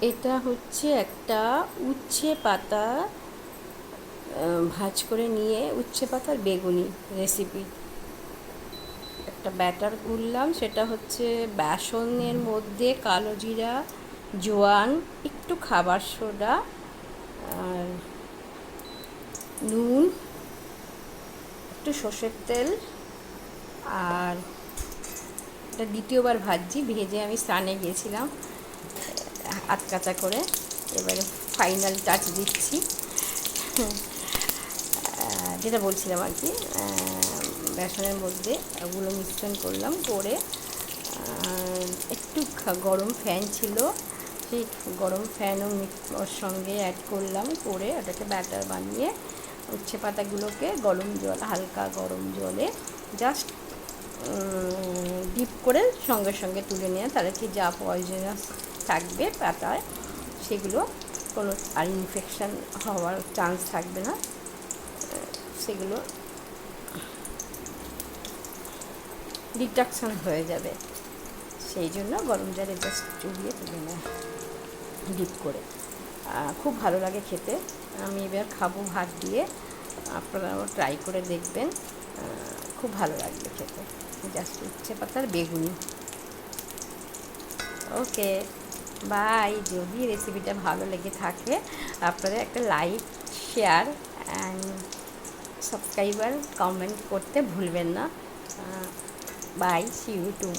এটা হচ্ছে একটা উচ্ছে পাতা ভাজ করে নিয়ে উচ্ছে পাতার বেগুনি রেসিপি। একটা ব্যাটার গুললাম, সেটা হচ্ছে বেসনের মধ্যে কালো জিরা, জোয়ান, একটু খাবার সোডা আর নুন, একটু সর্ষের তেল, আর এটা দ্বিতীয়বার ভাজছি, ভেজে আমি স্নানে গিয়েছিলাম হাত কাচা করে। এবারে ফাইনাল টাচ দিচ্ছি, যেটা বলছিলাম আর কি। বেসনের মধ্যে ওগুলো মিশ্রণ করলাম, করে একটু গরম ফ্যান ছিল, সেই গরম ফ্যানও ওর সঙ্গে অ্যাড করলাম, করে ওটাকে ব্যাটার বানিয়ে উচ্ছে পাতাগুলোকে গরম জল, হালকা গরম জলে জাস্ট ডিপ করে সঙ্গে সঙ্গে তুলে নেওয়া, তাহলে কি যা পয়জনাস থাকবে পাতায় সেগুলো কোনো আর ইনফেকশান হওয়ার চান্স থাকবে না, সেগুলো ডিটক্সন হয়ে যাবে। সেই জন্য গরম জলে জাস্ট চুবিয়ে তুলে নেয় ডিপ করে। খুব ভালো লাগে খেতে। আমি এবার খাবো ভাত দিয়ে, আপনারাও ট্রাই করে দেখবেন, খুব ভালো লাগবে খেতে। জাস্ট উচ্ছে পাতার বেগুনি। Okay, bye. যদি রেসিপিটা ভালো লেগে থাকে আপনারা একটা like, share and subscriber, comment করতে ভুলবেন না। Bye, see you two.